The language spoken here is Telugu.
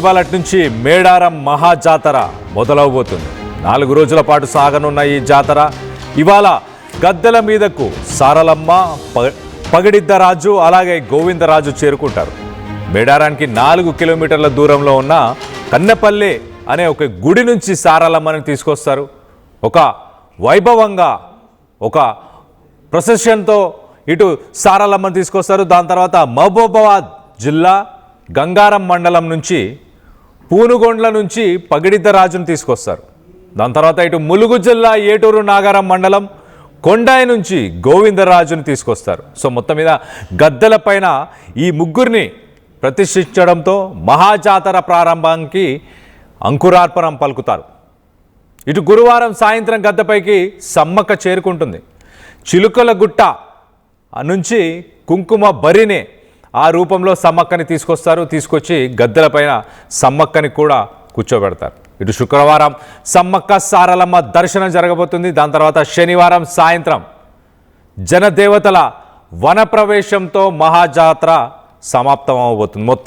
ఇవాళ నుంచి మేడారం మహాజాతర మొదలవబోతుంది. 4 రోజుల పాటు సాగనున్న ఈ జాతర ఇవాళ గద్దెల మీదకు సారలమ్మ, పగిడిద్దరాజు అలాగే గోవిందరాజు చేరుకుంటారు. మేడారానికి 4 కిలోమీటర్ల దూరంలో ఉన్న కన్నెపల్లి అనే ఒక గుడి నుంచి సారలమ్మని తీసుకొస్తారు. ఒక వైభవంగా ఒక ప్రొసెషన్తో ఇటు సారలమ్మని తీసుకొస్తారు. దాని తర్వాత మహబూబాబాద్ జిల్లా గంగారం మండలం నుంచి పూనుగొండ్ల నుంచి పగిడిద్దరాజును తీసుకొస్తారు. దాని తర్వాత ఇటు ములుగు జిల్లా ఏటూరు నాగారం మండలం కొండాయి నుంచి గోవిందరాజును తీసుకొస్తారు. సో మొత్తం మీద గద్దెల పైన ఈ ముగ్గురిని ప్రతిష్ఠించడంతో మహాజాతర ప్రారంభానికి అంకురార్పణం పలుకుతారు. ఇటు గురువారం సాయంత్రం గద్దెపైకి సమ్మక్క చేరుకుంటుంది. చిలుకల గుట్ట నుంచి కుంకుమ బరినే ఆ రూపంలో సమ్మక్కని తీసుకొస్తారు. తీసుకొచ్చి గద్దెలపైన సమ్మక్కని కూడా కూర్చోబెడతారు. ఇటు శుక్రవారం సమ్మక్క సారలమ్మ దర్శనం జరగబోతుంది. దాని తర్వాత శనివారం సాయంత్రం జనదేవతల వనప్రవేశంతో మహాజాతర సమాప్తం అవబోతుంది. మొత్తం